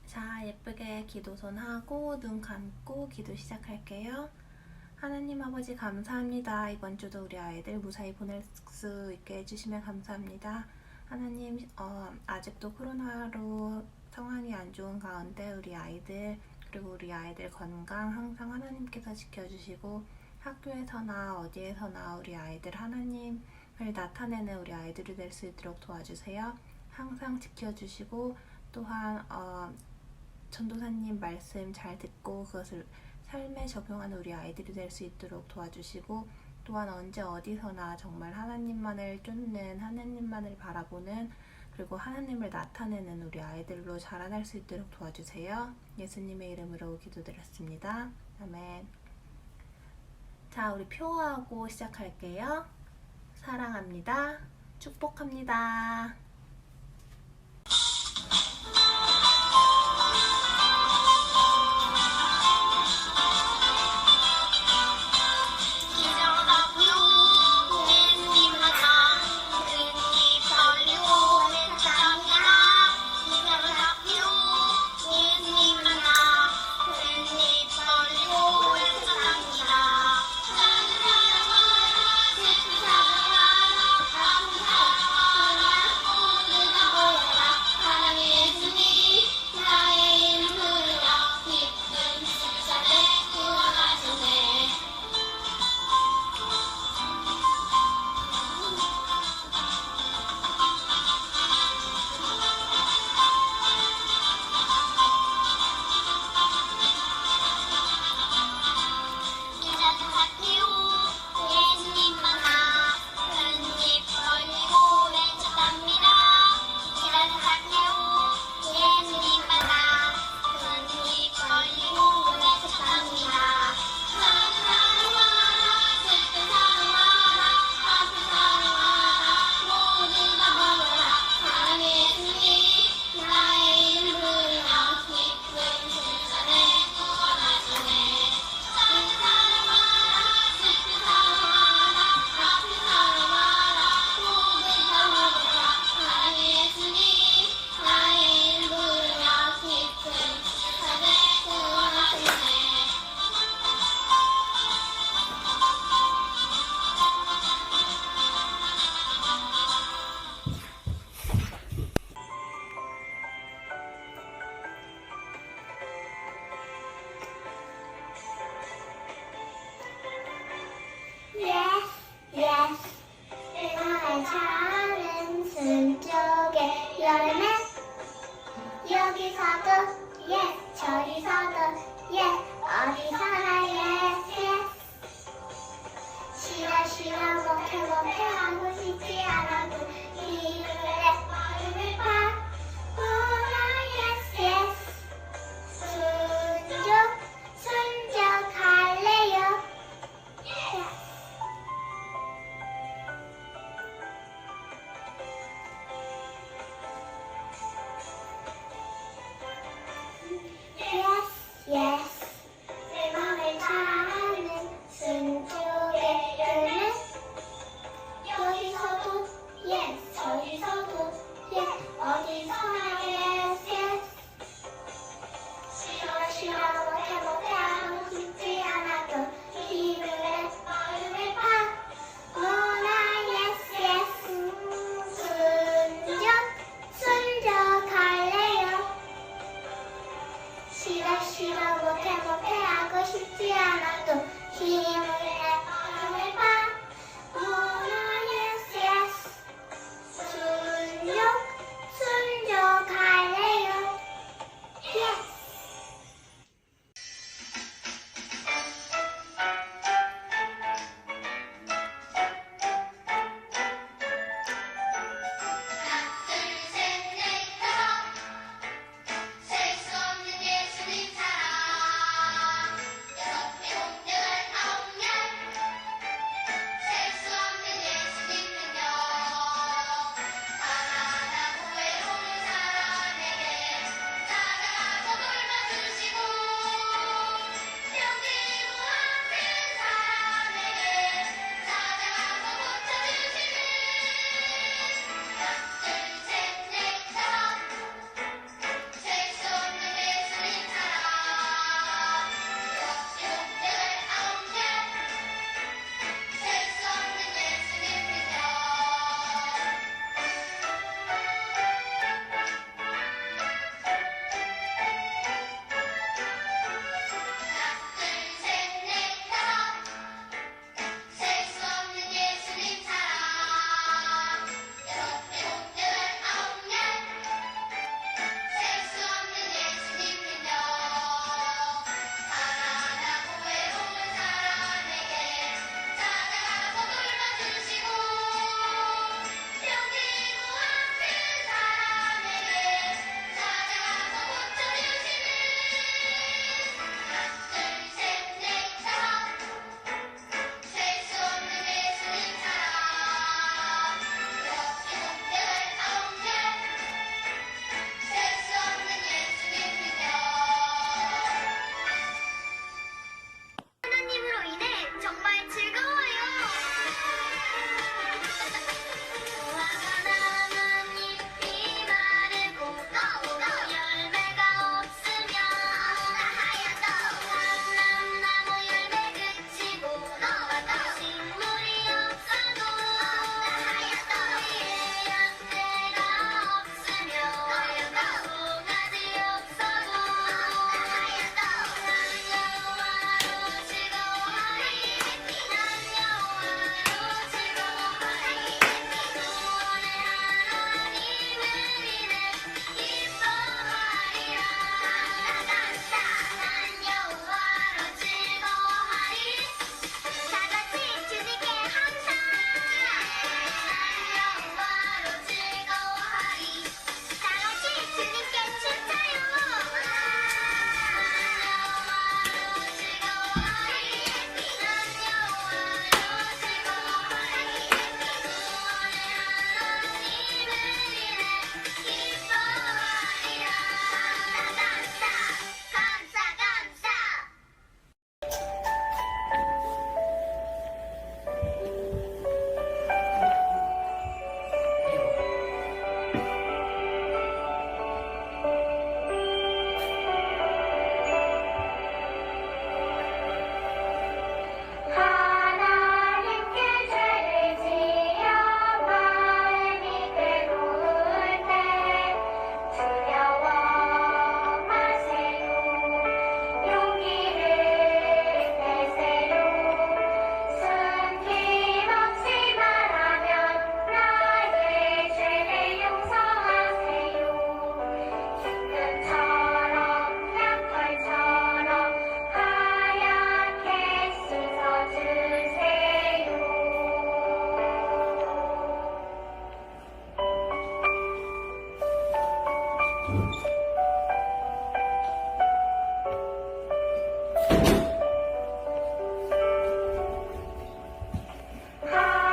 자, 예쁘게 기도선 하고 눈 감고 기도 시작할게요. 하나님 아버지 감사합니다. 이번 주도 우리 아이들 무사히 보낼 수 있게 해주시면 감사합니다. 하나님, 아직도 코로나로 상황이 안 좋은 가운데 우리 아이들 그리고 우리 아이들 건강 항상 하나님께서 지켜주시고 학교에서나 어디에서나 우리 아이들 하나님을 나타내는 우리 아이들이 될 수 있도록 도와주세요. 항상 지켜주시고 또한 전도사님 말씀 잘 듣고 그것을 삶에 적용하는 우리 아이들이 될 수 있도록 도와주시고 또한 언제 어디서나 정말 하나님만을 쫓는 하나님만을 바라보는 그리고 하나님을 나타내는 우리 아이들로 자라날 수 있도록 도와주세요. 예수님의 이름으로 기도드렸습니다. 아멘. 자, 우리 표어하고 시작할게요. 사랑합니다. 축복합니다. 차는 숨쪽에 열매 여기서도 저기서도 어디서나 싫어 못해 하고 싶지 않아도 이름에 마음을 바꾸라 순종할래요. Yes. 내 맘을 타는 순종의 열매 여기서도 yes.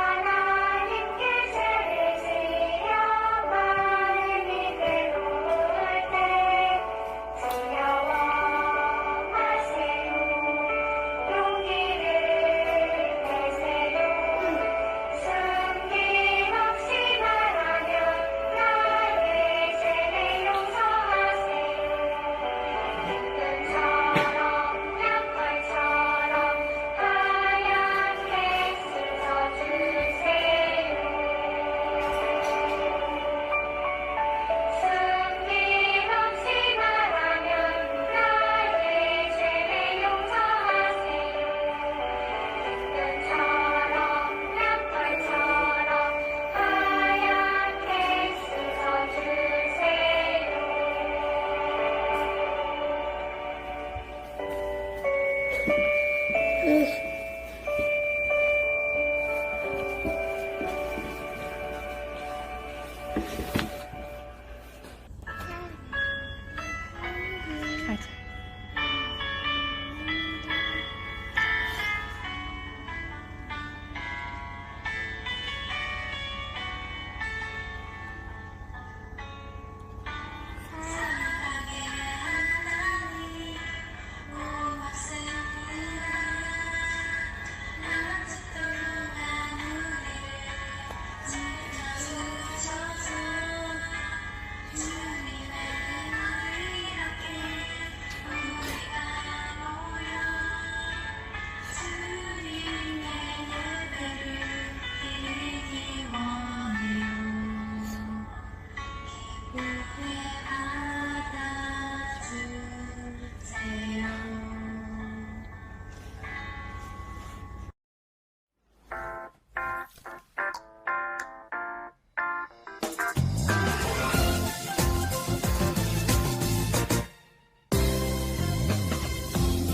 하나님께 세례지려 많은 이들 모을 때 두려워하세요. 용기를 내세요. 숨김없이 말하면 나의 죄를 용서하세요. 눈처럼 양털처럼 하얗게 씻어주세요. 숨김없이 말하면 나의 죄를 용서하세요. 눈처럼 양털처럼 하얗게 씻어주세요. 가자.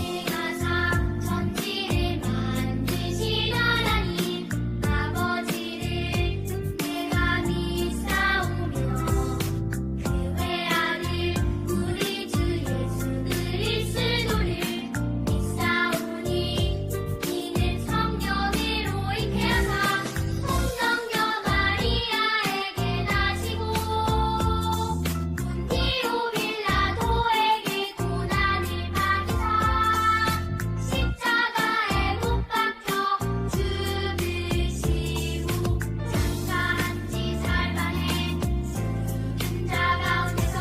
내가 천지를 만드신 하나님 아버지를 내가 믿사오며 그 외아들 우리 주 예수 그리스도를 믿사오니 이는 성령으로 잉태하사 성령녀 마리아에게 나시고 본디오 빌라도에게 고난을 받으사 십자가에 못 박혀 죽으시고 장사한지 살만해 죽은 자 가운데서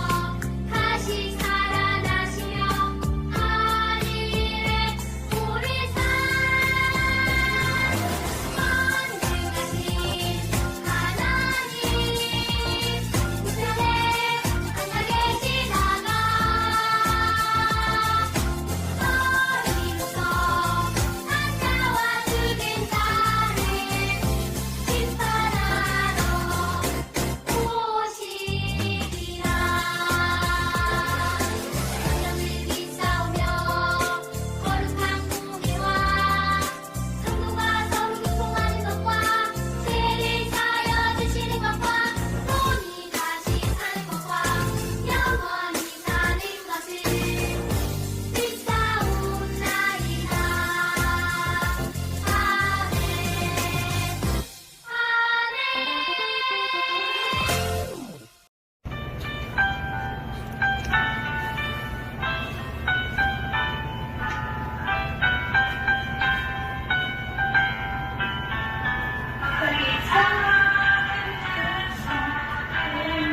다시 살아나시며 하늘에 오르사 만주가신 하나님 우편에 앉아 계시다가 어리로서 한자와 죽은 자를 심판하러 오시리라. 성령을 믿사오며 거룩한 공회와 성도가 서로 교통하는 것과 죄를 사하여 주시는 것과 돈이 다시 사는 것과 영원히 사는 것을 믿사옵나이다. 아멘.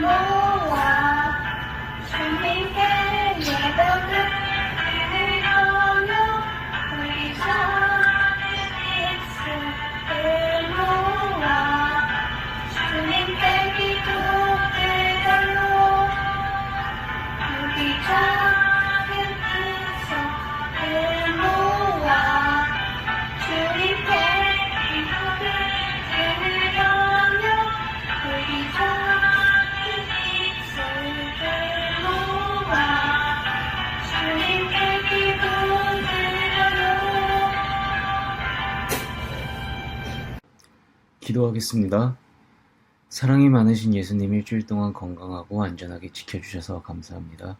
모아 주님께 예배를 드리며 우리 작은 입술을 모아 주님께 기도드려요. 우리 작은 입술을 모아 주님께 기도드리며 우리 작은 입술을 모아 주님께 기도드려요. 기도하겠습니다. 사랑이 많으신 예수님 일주일 동안 건강하고 안전하게 지켜주셔서 감사합니다.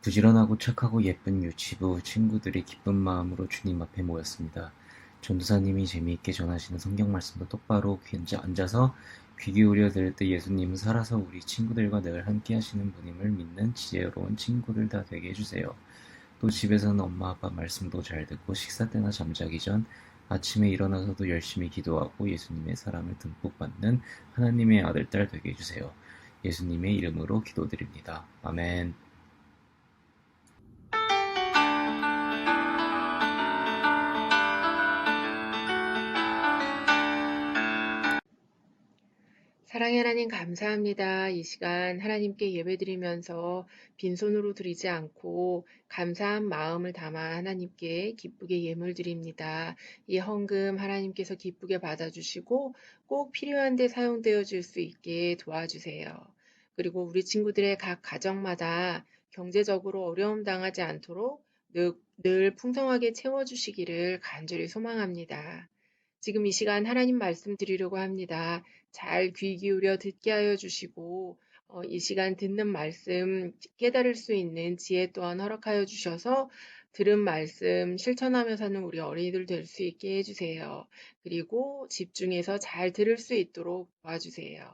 부지런하고 착하고 예쁜 유치부 친구들이 기쁜 마음으로 주님 앞에 모였습니다. 전도사님이 재미있게 전하시는 성경 말씀도 똑바로 앉아서 귀 기울여 들을 때 예수님은 살아서 우리 친구들과 늘 함께 하시는 분임을 믿는 지혜로운 친구들 다 되게 해주세요. 또 집에서는 엄마 아빠 말씀도 잘 듣고 식사 때나 잠자기 전 아침에 일어나서도 열심히 기도하고 예수님의 사랑을 듬뿍 받는 하나님의 아들, 딸 되게 해주세요. 예수님의 이름으로 기도드립니다. 아멘. 사랑의 하나님 감사합니다. 이 시간 하나님께 예배드리면서 빈손으로 드리지 않고 감사한 마음을 담아 하나님께 기쁘게 예물 드립니다. 이 헌금 하나님께서 기쁘게 받아주시고 꼭 필요한 데 사용되어 줄 수 있게 도와주세요. 그리고 우리 친구들의 각 가정마다 경제적으로 어려움 당하지 않도록 늘 풍성하게 채워주시기를 간절히 소망합니다. 지금 이 시간 하나님 말씀 드리려고 합니다. 잘 귀 기울여 듣게 하여 주시고 이 시간 듣는 말씀 깨달을 수 있는 지혜 또한 허락하여 주셔서 들은 말씀 실천하며 사는 우리 어린이들 될 수 있게 해주세요. 그리고 집중해서 잘 들을 수 있도록 도와주세요.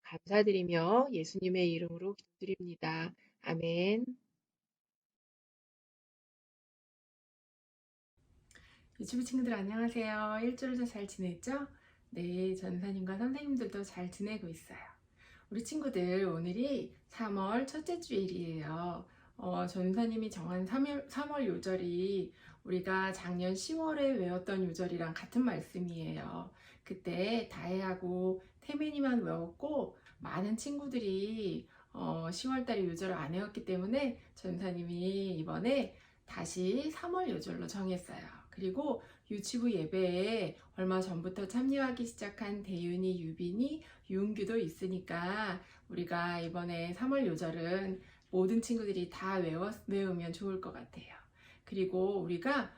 감사드리며 예수님의 이름으로 기도드립니다. 아멘. 유치부 친구들 안녕하세요. 일주일도 잘 지냈죠? 네, 전사님과 선생님들도 잘 지내고 있어요. 우리 친구들 오늘이 3월 첫째 주일이에요. 전사님이 정한 3월 요절이 우리가 작년 10월에 외웠던 요절이랑 같은 말씀이에요. 그때 다혜하고 태민이만 외웠고 많은 친구들이 10월달에 요절을 안 외웠기 때문에 전사님이 이번에 다시 3월 요절로 정했어요. 그리고 유치부 예배에 얼마 전부터 참여하기 시작한 대윤이, 유빈이, 유은규도 있으니까 우리가 이번에 3월 요절은 모든 친구들이 다 외우면 좋을 것 같아요. 그리고 우리가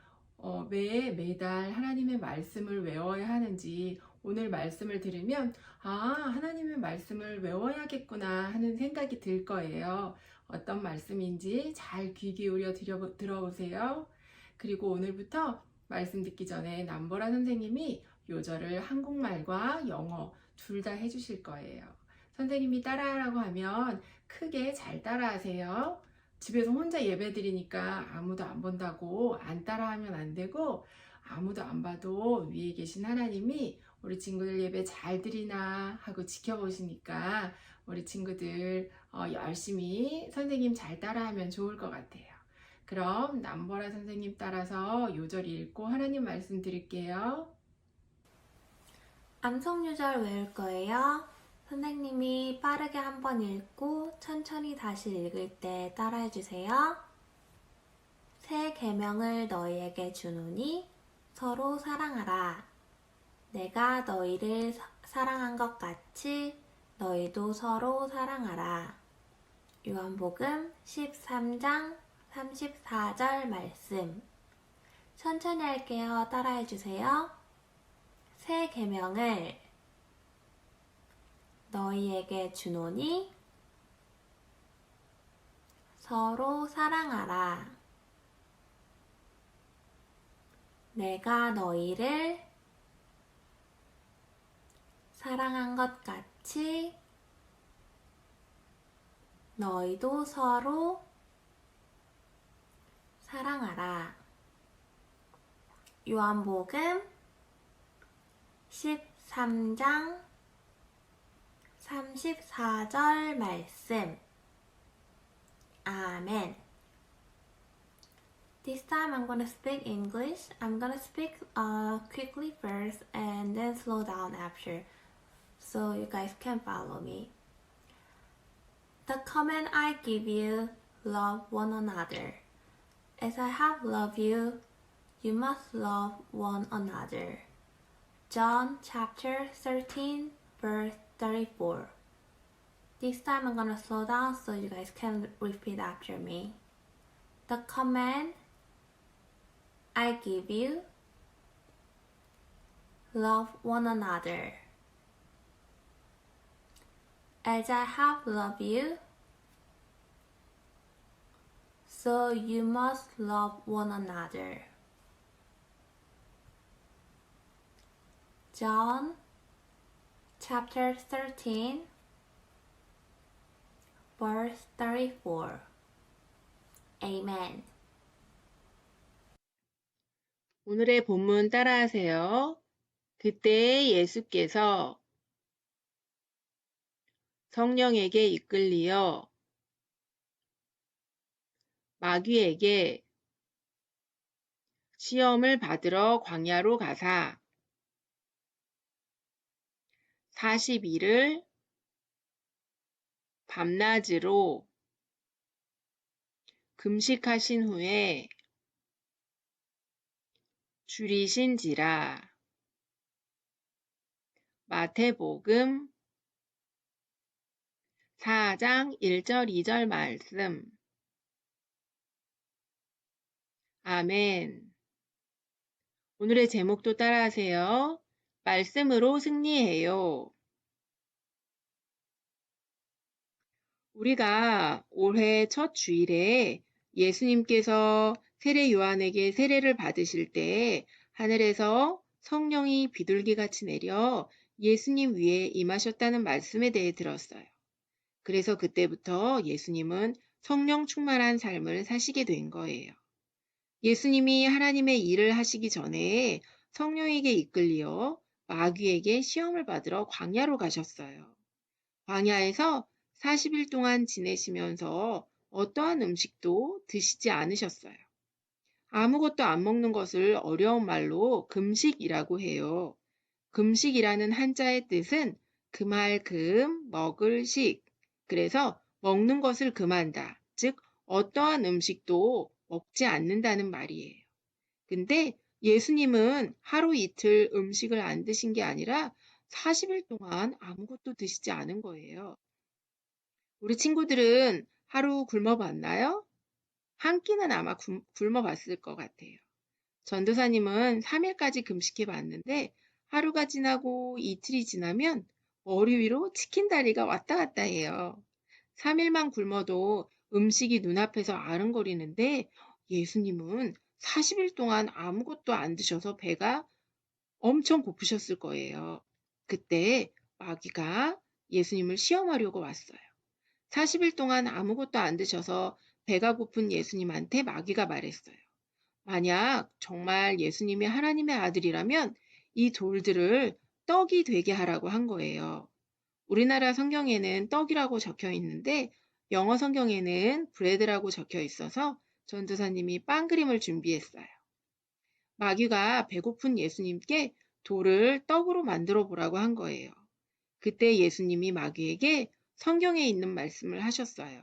매달 하나님의 말씀을 외워야 하는지 오늘 말씀을 들으면 하나님의 말씀을 외워야겠구나 하는 생각이 들 거예요. 어떤 말씀인지 잘 귀 기울여 들어보세요. 그리고 오늘부터 말씀 듣기 전에 남보라 선생님이 요절을 한국말과 영어 둘 다 해주실 거예요. 선생님이 따라하라고 하면 크게 잘 따라하세요. 집에서 혼자 예배 드리니까 아무도 안 본다고 안 따라하면 안 되고 아무도 안 봐도 위에 계신 하나님이 우리 친구들 예배 잘 드리나 하고 지켜보시니까 우리 친구들 열심히 선생님 잘 따라하면 좋을 것 같아요. 그럼 남보라 선생님 따라서 요절 읽고 하나님 말씀 드릴게요. 암송요절 외울 거예요. 선생님이 빠르게 한번 읽고 천천히 다시 읽을 때 따라해주세요. 새 계명을 너희에게 주노니 서로 사랑하라. 내가 너희를 사랑한 것 같이 너희도 서로 사랑하라. 요한복음 13장 34절 말씀. 천천히 할게요. 따라해주세요. 새 계명을 너희에게 주노니 서로 사랑하라. 내가 너희를 사랑한 것 같이 너희도 서로 사랑하라. 요한복음 13장 34절 말씀. 아멘. This time I'm going to speak English. I'm going to speak quickly first and then slow down after, so you guys can follow me. The command I give you, love one another. As I have loved you, you must love one another. John chapter 13, verse 34. This time I'm gonna slow down so you guys can repeat after me. The command I give you, love one another. As I have loved you, so you must love one another. John chapter 13, verse 34. Amen. 오늘의 본문 따라하세요. 그때 예수께서 성령에게 이끌리어 마귀에게 시험을 받으러 광야로 가사 40일을 밤낮으로 금식하신 후에 줄이신지라. 마태복음 4장 1절 2절 말씀. 아멘. 오늘의 제목도 따라하세요. 말씀으로 승리해요. 우리가 올해 첫 주일에 예수님께서 세례 요한에게 세례를 받으실 때 하늘에서 성령이 비둘기같이 내려 예수님 위에 임하셨다는 말씀에 대해 들었어요. 그래서 그때부터 예수님은 성령 충만한 삶을 사시게 된 거예요. 예수님이 하나님의 일을 하시기 전에 성령에게 이끌려 마귀에게 시험을 받으러 광야로 가셨어요. 광야에서 40일 동안 지내시면서 어떠한 음식도 드시지 않으셨어요. 아무것도 안 먹는 것을 어려운 말로 금식이라고 해요. 금식이라는 한자의 뜻은 금할 금, 먹을 식. 그래서 먹는 것을 금한다. 즉 어떠한 음식도 먹지 않는다는 말이에요. 근데 예수님은 하루 이틀 음식을 안 드신 게 아니라 40일 동안 아무것도 드시지 않은 거예요. 우리 친구들은 하루 굶어봤나요? 한 끼는 아마 굶어봤을 것 같아요. 전도사님은 3일까지 금식해 봤는데 하루가 지나고 이틀이 지나면 머리 위로 치킨 다리가 왔다 갔다 해요. 3일만 굶어도 음식이 눈앞에서 아른거리는데 예수님은 40일 동안 아무것도 안 드셔서 배가 엄청 고프셨을 거예요. 그때 마귀가 예수님을 시험하려고 왔어요. 40일 동안 아무것도 안 드셔서 배가 고픈 예수님한테 마귀가 말했어요. 만약 정말 예수님이 하나님의 아들이라면 이 돌들을 떡이 되게 하라고 한 거예요. 우리나라 성경에는 떡이라고 적혀 있는데 영어 성경에는 브레드라고 적혀 있어서 전도사님이 빵 그림을 준비했어요. 마귀가 배고픈 예수님께 돌을 떡으로 만들어 보라고 한 거예요. 그때 예수님이 마귀에게 성경에 있는 말씀을 하셨어요.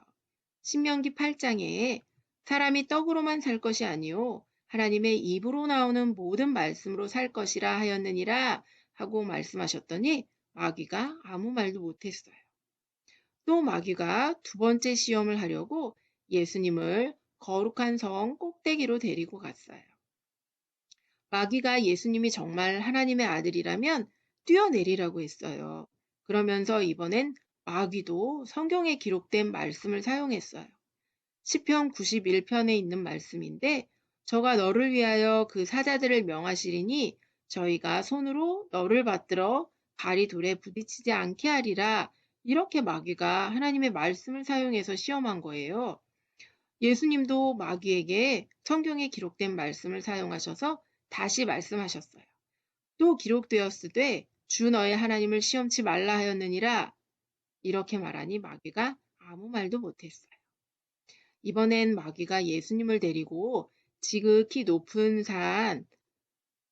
신명기 8장에 사람이 떡으로만 살 것이 아니요 하나님의 입으로 나오는 모든 말씀으로 살 것이라 하였느니라 하고 말씀하셨더니 마귀가 아무 말도 못했어요. 또 마귀가 두 번째 시험을 하려고 예수님을 거룩한 성 꼭대기로 데리고 갔어요. 마귀가 예수님이 정말 하나님의 아들이라면 뛰어내리라고 했어요. 그러면서 이번엔 마귀도 성경에 기록된 말씀을 사용했어요. 시편 91편에 있는 말씀인데 저가 너를 위하여 그 사자들을 명하시리니 저희가 손으로 너를 받들어 발이 돌에 부딪히지 않게 하리라. 이렇게 마귀가 하나님의 말씀을 사용해서 시험한 거예요. 예수님도 마귀에게 성경에 기록된 말씀을 사용하셔서 다시 말씀하셨어요. 또 기록되었으되 주 너의 하나님을 시험치 말라 하였느니라. 이렇게 말하니 마귀가 아무 말도 못했어요. 이번엔 마귀가 예수님을 데리고 지극히 높은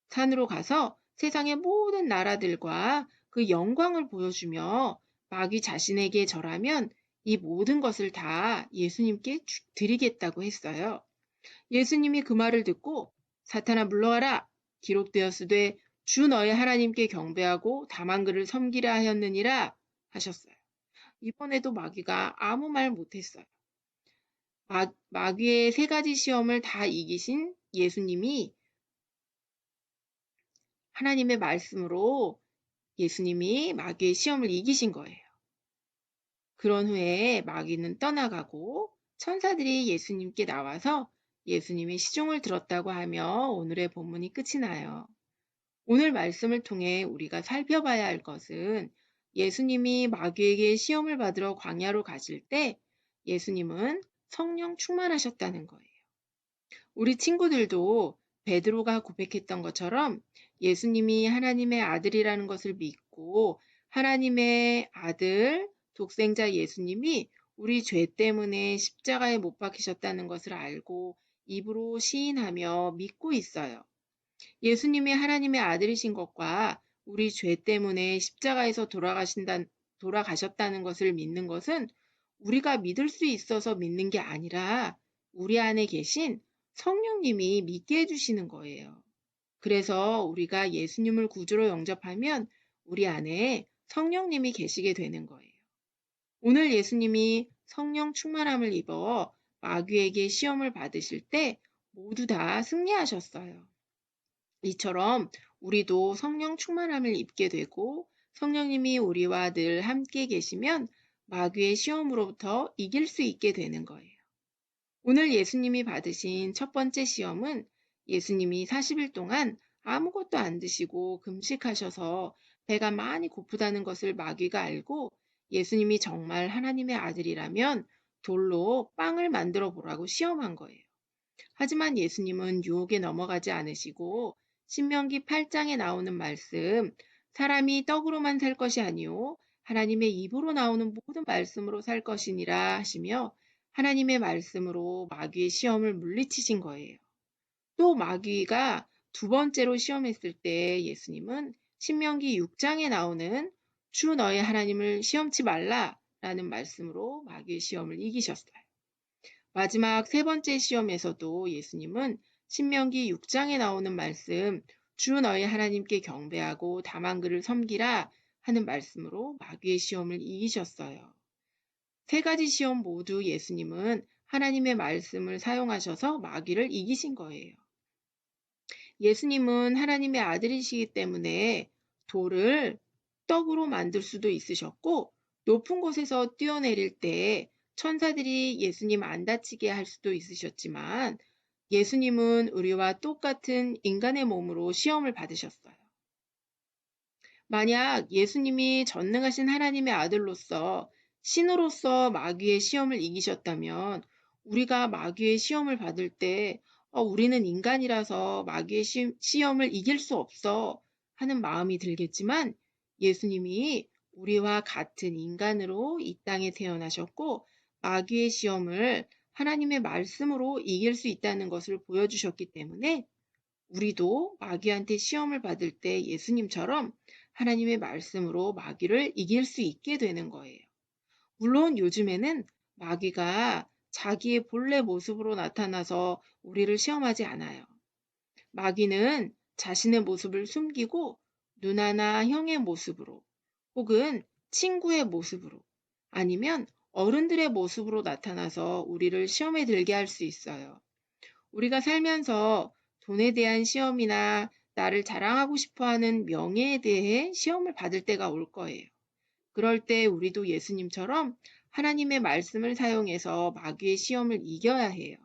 산으로 가서 세상의 모든 나라들과 그 영광을 보여주며 마귀 자신에게 절하면 이 모든 것을 다 예수님께 드리겠다고 했어요. 예수님이 그 말을 듣고 사탄아 물러가라. 기록되었으되 주 너의 하나님께 경배하고 다만 그를 섬기라 하였느니라 하셨어요. 이번에도 마귀가 아무 말 못했어요. 마귀의 세 가지 시험을 다 이기신 예수님이 하나님의 말씀으로 예수님이 마귀의 시험을 이기신 거예요. 그런 후에 마귀는 떠나가고 천사들이 예수님께 나와서 예수님의 시종을 들었다고 하며 오늘의 본문이 끝이 나요. 오늘 말씀을 통해 우리가 살펴봐야 할 것은 예수님이 마귀에게 시험을 받으러 광야로 가실 때 예수님은 성령 충만하셨다는 거예요. 우리 친구들도 베드로가 고백했던 것처럼 예수님이 하나님의 아들이라는 것을 믿고 하나님의 아들, 독생자 예수님이 우리 죄 때문에 십자가에 못 박히셨다는 것을 알고 입으로 시인하며 믿고 있어요. 예수님이 하나님의 아들이신 것과 우리 죄 때문에 십자가에서 돌아가셨다는 것을 믿는 것은 우리가 믿을 수 있어서 믿는 게 아니라 우리 안에 계신 성령님이 믿게 해주시는 거예요. 그래서 우리가 예수님을 구주로 영접하면 우리 안에 성령님이 계시게 되는 거예요. 오늘 예수님이 성령 충만함을 입어 마귀에게 시험을 받으실 때 모두 다 승리하셨어요. 이처럼 우리도 성령 충만함을 입게 되고 성령님이 우리와 늘 함께 계시면 마귀의 시험으로부터 이길 수 있게 되는 거예요. 오늘 예수님이 받으신 첫 번째 시험은 예수님이 40일 동안 아무것도 안 드시고 금식하셔서 배가 많이 고프다는 것을 마귀가 알고 예수님이 정말 하나님의 아들이라면 돌로 빵을 만들어 보라고 시험한 거예요. 하지만 예수님은 유혹에 넘어가지 않으시고 신명기 8장에 나오는 말씀, 사람이 떡으로만 살 것이 아니요 하나님의 입으로 나오는 모든 말씀으로 살 것이니라 하시며 하나님의 말씀으로 마귀의 시험을 물리치신 거예요. 또 마귀가 두 번째로 시험했을 때 예수님은 신명기 6장에 나오는 주 너의 하나님을 시험치 말라라는 말씀으로 마귀의 시험을 이기셨어요. 마지막 세 번째 시험에서도 예수님은 신명기 6장에 나오는 말씀 주 너희 하나님께 경배하고 다만 그를 섬기라 하는 말씀으로 마귀의 시험을 이기셨어요. 세 가지 시험 모두 예수님은 하나님의 말씀을 사용하셔서 마귀를 이기신 거예요. 예수님은 하나님의 아들이시기 때문에 돌을 떡으로 만들 수도 있으셨고 높은 곳에서 뛰어내릴 때 천사들이 예수님 안 다치게 할 수도 있으셨지만 예수님은 우리와 똑같은 인간의 몸으로 시험을 받으셨어요. 만약 예수님이 전능하신 하나님의 아들로서 신으로서 마귀의 시험을 이기셨다면 우리가 마귀의 시험을 받을 때 우리는 인간이라서 마귀의 시험을 이길 수 없어 하는 마음이 들겠지만 예수님이 우리와 같은 인간으로 이 땅에 태어나셨고 마귀의 시험을 하나님의 말씀으로 이길 수 있다는 것을 보여주셨기 때문에 우리도 마귀한테 시험을 받을 때 예수님처럼 하나님의 말씀으로 마귀를 이길 수 있게 되는 거예요. 물론 요즘에는 마귀가 자기의 본래 모습으로 나타나서 우리를 시험하지 않아요. 마귀는 자신의 모습을 숨기고 누나나 형의 모습으로 혹은 친구의 모습으로 아니면 어른들의 모습으로 나타나서 우리를 시험에 들게 할 수 있어요. 우리가 살면서 돈에 대한 시험이나 나를 자랑하고 싶어하는 명예에 대해 시험을 받을 때가 올 거예요. 그럴 때 우리도 예수님처럼 하나님의 말씀을 사용해서 마귀의 시험을 이겨야 해요.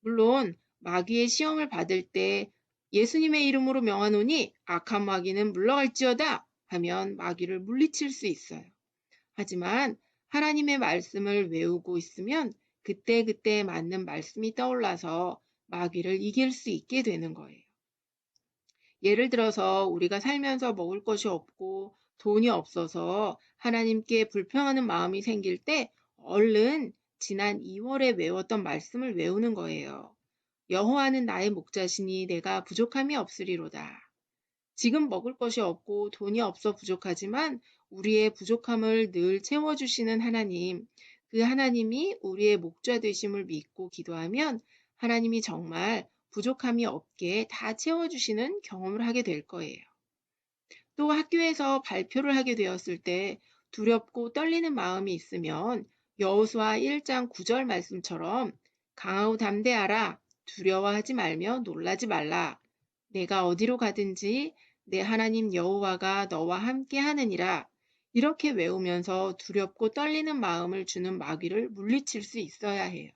물론 마귀의 시험을 받을 때 예수님의 이름으로 명하노니 악한 마귀는 물러갈지어다 하면 마귀를 물리칠 수 있어요. 하지만 하나님의 말씀을 외우고 있으면 그때그때 맞는 말씀이 떠올라서 마귀를 이길 수 있게 되는 거예요. 예를 들어서 우리가 살면서 먹을 것이 없고 돈이 없어서 하나님께 불평하는 마음이 생길 때 얼른 지난 2월에 외웠던 말씀을 외우는 거예요. 여호와는 나의 목자시니 내가 부족함이 없으리로다. 지금 먹을 것이 없고 돈이 없어 부족하지만 우리의 부족함을 늘 채워주시는 하나님, 그 하나님이 우리의 목자 되심을 믿고 기도하면 하나님이 정말 부족함이 없게 다 채워주시는 경험을 하게 될 거예요. 또 학교에서 발표를 하게 되었을 때 두렵고 떨리는 마음이 있으면 여호수아 1장 9절 말씀처럼 강하고 담대하라, 두려워하지 말며 놀라지 말라. 내가 어디로 가든지 내 하나님 여호와가 너와 함께 하느니라. 이렇게 외우면서 두렵고 떨리는 마음을 주는 마귀를 물리칠 수 있어야 해요.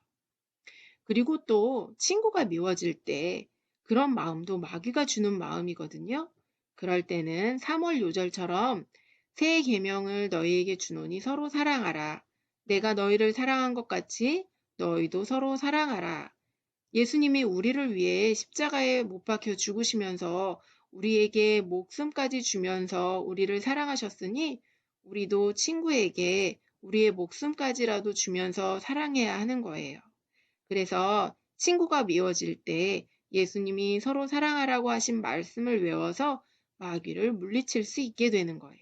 그리고 또 친구가 미워질 때 그런 마음도 마귀가 주는 마음이거든요. 그럴 때는 3월 요절처럼 새 계명을 너희에게 주노니 서로 사랑하라. 내가 너희를 사랑한 것 같이 너희도 서로 사랑하라. 예수님이 우리를 위해 십자가에 못 박혀 죽으시면서 우리에게 목숨까지 주면서 우리를 사랑하셨으니 우리도 친구에게 우리의 목숨까지라도 주면서 사랑해야 하는 거예요. 그래서 친구가 미워질 때 예수님이 서로 사랑하라고 하신 말씀을 외워서 마귀를 물리칠 수 있게 되는 거예요.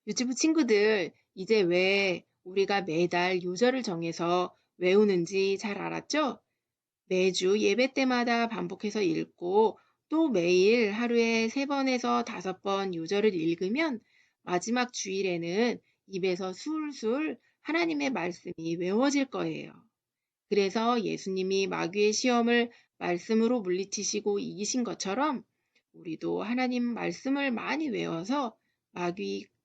유치부 친구들, 이제 왜 우리가 매달 요절을 정해서 외우는지 잘 알았죠? 매주 예배 때마다 반복해서 읽고 또 매일 하루에 3번에서 5번 요절을 읽으면 마지막 주일에는 입에서 술술 하나님의 말씀이 외워질 거예요. 그래서 예수님이 마귀의 시험을 말씀으로 물리치시고 이기신 것처럼 우리도 하나님 말씀을 많이 외워서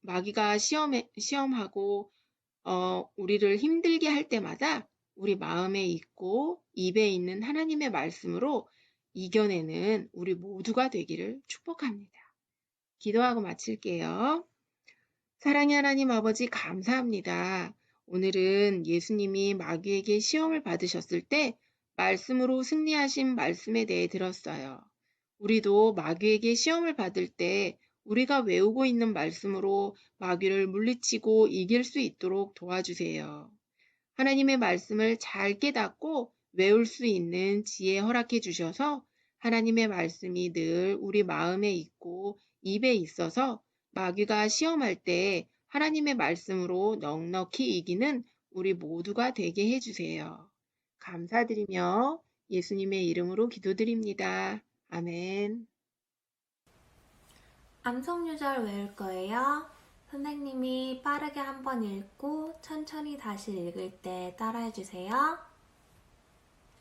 마귀가 시험하고 우리를 힘들게 할 때마다 우리 마음에 있고 입에 있는 하나님의 말씀으로 이겨내는 우리 모두가 되기를 축복합니다. 기도하고 마칠게요. 사랑의 하나님 아버지 감사합니다. 오늘은 예수님이 마귀에게 시험을 받으셨을 때 말씀으로 승리하신 말씀에 대해 들었어요. 우리도 마귀에게 시험을 받을 때 우리가 외우고 있는 말씀으로 마귀를 물리치고 이길 수 있도록 도와주세요. 하나님의 말씀을 잘 깨닫고 외울 수 있는 지혜 허락해 주셔서 하나님의 말씀이 늘 우리 마음에 있고 입에 있어서 마귀가 시험할 때 하나님의 말씀으로 넉넉히 이기는 우리 모두가 되게 해주세요. 감사드리며 예수님의 이름으로 기도드립니다. 아멘. 암송유절 외울 거예요. 선생님이 빠르게 한번 읽고 천천히 다시 읽을 때 따라해주세요.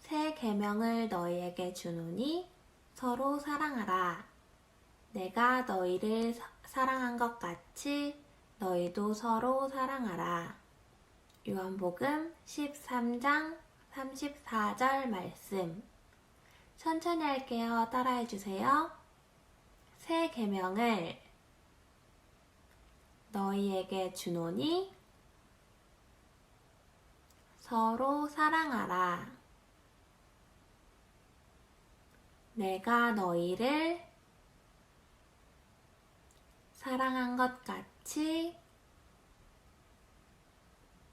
새 계명을 너희에게 주노니 서로 사랑하라. 내가 너희를 사랑한 것 같이 너희도 서로 사랑하라. 요한복음 13장 34절 말씀. 천천히 할게요. 따라해주세요. 새 계명을 너희에게 주노니 서로 사랑하라. 내가 너희를 사랑한 것 같이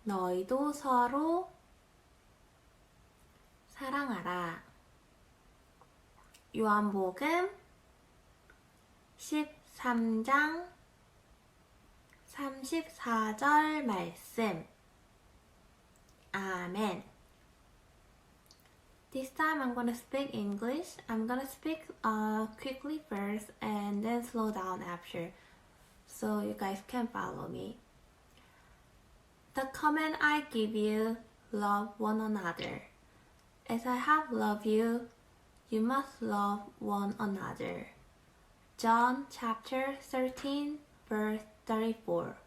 너희도 서로 사랑하라. 요한복음 13장 34절 말씀. 아멘. This time I'm going to speak English. I'm going to speak quickly first and then slow down after, so you guys can follow me. The command I give you, love one another. As I have loved you, you must love one another. John chapter 13, verse 34.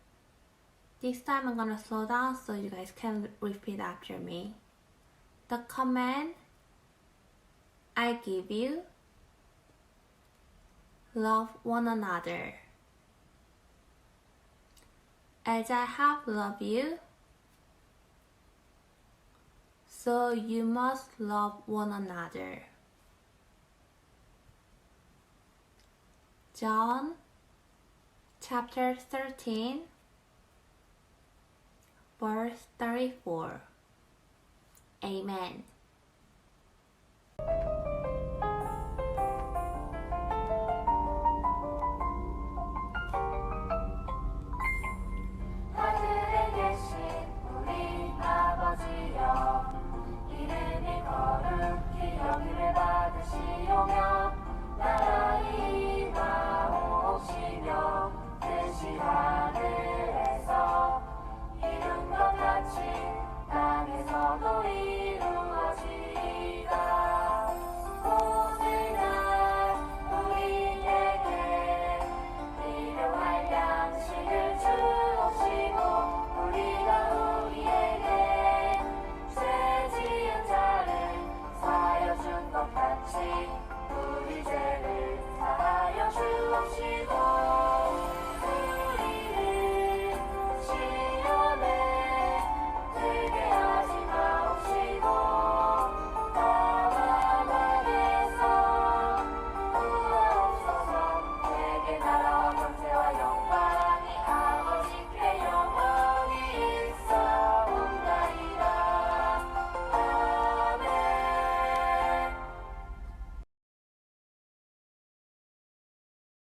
This time I'm gonna slow down so you guys can repeat after me. The command I give you, love one another. As I have loved you, so you must love one another. John chapter 13, verse 34. Amen.